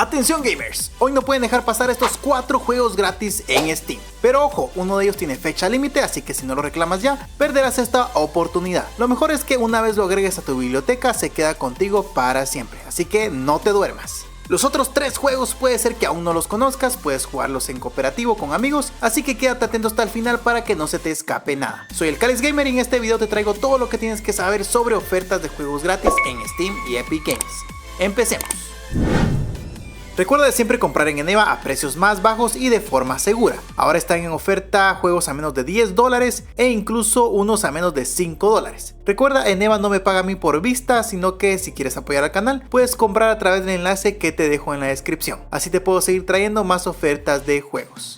Atención gamers, hoy no pueden dejar pasar estos 4 juegos gratis en Steam. Pero ojo, uno de ellos tiene fecha límite, así que si no lo reclamas ya, perderás esta oportunidad. Lo mejor es que una vez lo agregues a tu biblioteca, se queda contigo para siempre, así que no te duermas. Los otros 3 juegos puede ser que aún no los conozcas, puedes jugarlos en cooperativo con amigos, así que quédate atento hasta el final para que no se te escape nada. Soy el Calis Gamer y en este video te traigo todo lo que tienes que saber sobre ofertas de juegos gratis en Steam y Epic Games. Empecemos. Recuerda de siempre comprar en Eneba a precios más bajos y de forma segura. Ahora están en oferta juegos a menos de $10 e incluso unos a menos de $5. Recuerda, Eneba no me paga a mí por vista, sino que si quieres apoyar al canal, puedes comprar a través del enlace que te dejo en la descripción. Así te puedo seguir trayendo más ofertas de juegos.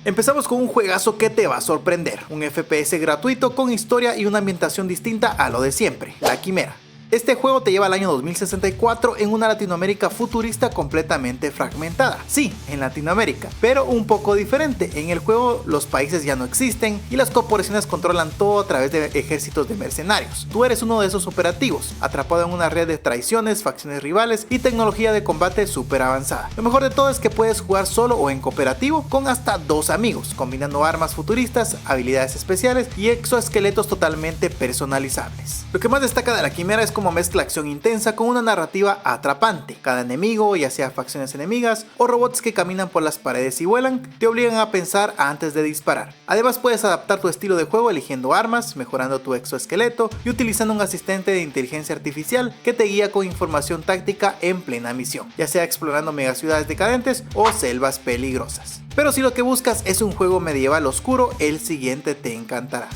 Empezamos con un juegazo que te va a sorprender. Un FPS gratuito con historia y una ambientación distinta a lo de siempre, La Quimera. Este juego te lleva al año 2064 en una Latinoamérica futurista completamente fragmentada. Sí, en Latinoamérica, pero un poco diferente. En el juego los países ya no existen y las corporaciones controlan todo a través de ejércitos de mercenarios. Tú eres uno de esos operativos, atrapado en una red de traiciones, facciones rivales y tecnología de combate súper avanzada. Lo mejor de todo es que puedes jugar solo o en cooperativo con hasta 2 amigos, combinando armas futuristas, habilidades especiales y exoesqueletos totalmente personalizables. Lo que más destaca de La Quimera es como mezcla acción intensa con una narrativa atrapante. Cada enemigo, ya sea facciones enemigas o robots que caminan por las paredes y vuelan, te obligan a pensar antes de disparar. Además puedes adaptar tu estilo de juego eligiendo armas, mejorando tu exoesqueleto y utilizando un asistente de inteligencia artificial que te guía con información táctica en plena misión, ya sea explorando megaciudades decadentes o selvas peligrosas. Pero si lo que buscas es un juego medieval oscuro, el siguiente te encantará.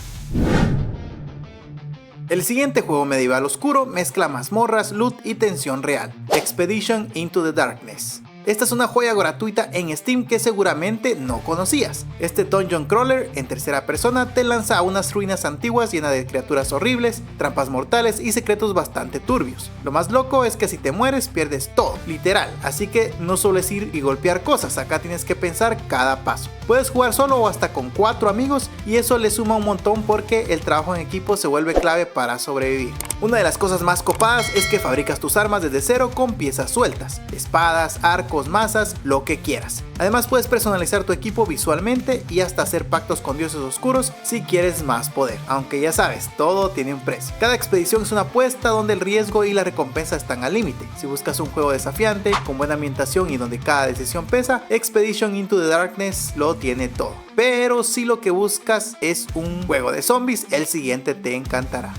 El siguiente juego medieval oscuro mezcla mazmorras, loot y tensión real. Expedition Into the Darkness. Esta es una joya gratuita en Steam que seguramente no conocías. Este dungeon crawler en tercera persona te lanza a unas ruinas antiguas llenas de criaturas horribles, trampas mortales y secretos bastante turbios. Lo más loco es que si te mueres pierdes todo, literal, así que no solo es ir y golpear cosas, acá tienes que pensar cada paso. Puedes jugar solo o hasta con 4 amigos y eso le suma un montón porque el trabajo en equipo se vuelve clave para sobrevivir. Una de las cosas más copadas es que fabricas tus armas desde cero con piezas sueltas, espadas, arcos, mazas, lo que quieras. Además puedes personalizar tu equipo visualmente y hasta hacer pactos con dioses oscuros si quieres más poder, aunque ya sabes, todo tiene un precio. Cada expedición es una apuesta donde el riesgo y la recompensa están al límite. Si buscas un juego desafiante, con buena ambientación y donde cada decisión pesa, Expedition Into the Darkness lo tiene todo. Pero si lo que buscas es un juego de zombies, el siguiente te encantará.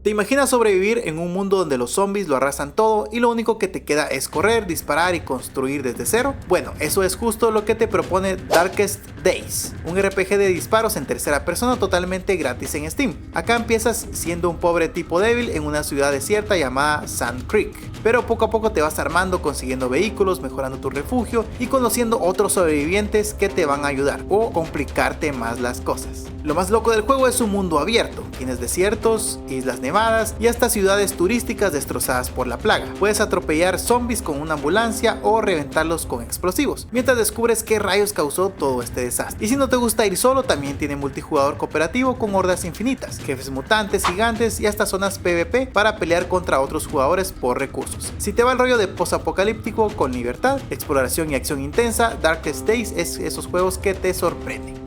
¿Te imaginas sobrevivir en un mundo donde los zombies lo arrasan todo y lo único que te queda es correr, disparar y construir desde cero? Bueno, eso es justo lo que te propone Darkest Days, un RPG de disparos en tercera persona totalmente gratis en Steam. Acá empiezas siendo un pobre tipo débil en una ciudad desierta llamada Sand Creek, pero poco a poco te vas armando, consiguiendo vehículos, mejorando tu refugio y conociendo otros sobrevivientes que te van a ayudar o complicarte más las cosas. Lo más loco del juego es un mundo abierto, tienes desiertos, islas nevadas y hasta ciudades turísticas destrozadas por la plaga. Puedes atropellar zombies con una ambulancia o reventarlos con explosivos, mientras descubres qué rayos causó todo este desastre. Y si no te gusta ir solo, también tiene multijugador cooperativo con hordas infinitas, jefes mutantes, gigantes y hasta zonas PvP para pelear contra otros jugadores por recursos. Si te va el rollo de post-apocalíptico con libertad, exploración y acción intensa, Darkest Days es esos juegos que te sorprenden.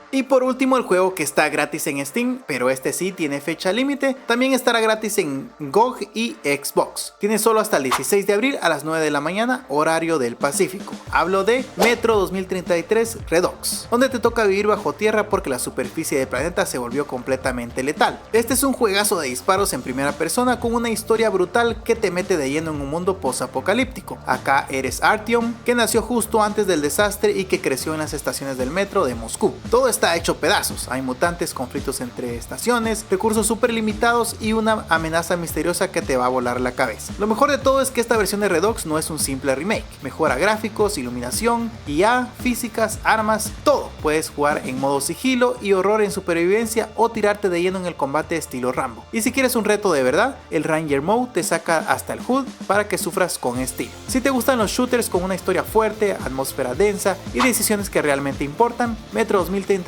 Y por último el juego que está gratis en Steam, pero este sí tiene fecha límite, también estará gratis en GOG y Xbox. Tiene solo hasta el 16 de abril a las 9 de la mañana, horario del Pacífico. Hablo de Metro 2033 Redux, donde te toca vivir bajo tierra porque la superficie del planeta se volvió completamente letal. Este es un juegazo de disparos en primera persona con una historia brutal que te mete de lleno en un mundo post-apocalíptico. Acá eres Artyom, que nació justo antes del desastre y que creció en las estaciones del metro de Moscú. Todo está hecho pedazos, hay mutantes, conflictos entre estaciones, recursos súper limitados y una amenaza misteriosa que te va a volar la cabeza. Lo mejor de todo es que esta versión de Redux no es un simple remake, mejora gráficos, iluminación, IA, físicas, armas, todo. Puedes jugar en modo sigilo y horror en supervivencia o tirarte de lleno en el combate estilo Rambo. Y si quieres un reto de verdad, el Ranger Mode te saca hasta el HUD para que sufras con estilo. Si te gustan los shooters con una historia fuerte, atmósfera densa y decisiones que realmente importan, Metro 2033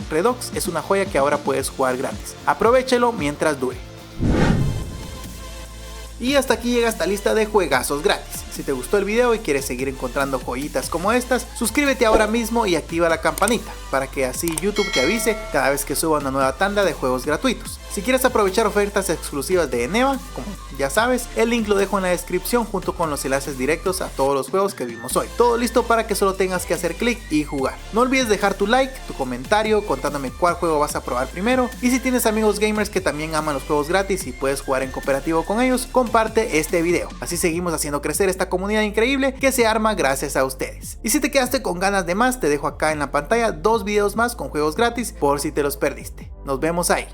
Redux es una joya que ahora puedes jugar gratis. Aprovechalo mientras dure. Y hasta aquí llega esta lista de juegazos gratis. Si te gustó el video y quieres seguir encontrando joyitas como estas, suscríbete ahora mismo y activa la campanita para que así YouTube te avise cada vez que suba una nueva tanda de juegos gratuitos. Si quieres aprovechar ofertas exclusivas de Eneba, como ya sabes, el link lo dejo en la descripción junto con los enlaces directos a todos los juegos que vimos hoy. Todo listo para que solo tengas que hacer clic y jugar. No olvides dejar tu like, tu comentario contándome cuál juego vas a probar primero, y si tienes amigos gamers que también aman los juegos gratis y puedes jugar en cooperativo con ellos, comparte este video. Así seguimos haciendo crecer esta comunidad increíble que se arma gracias a ustedes. Y si te quedaste con ganas de más, te dejo acá en la pantalla 2 videos más con juegos gratis por si te los perdiste. Nos vemos ahí.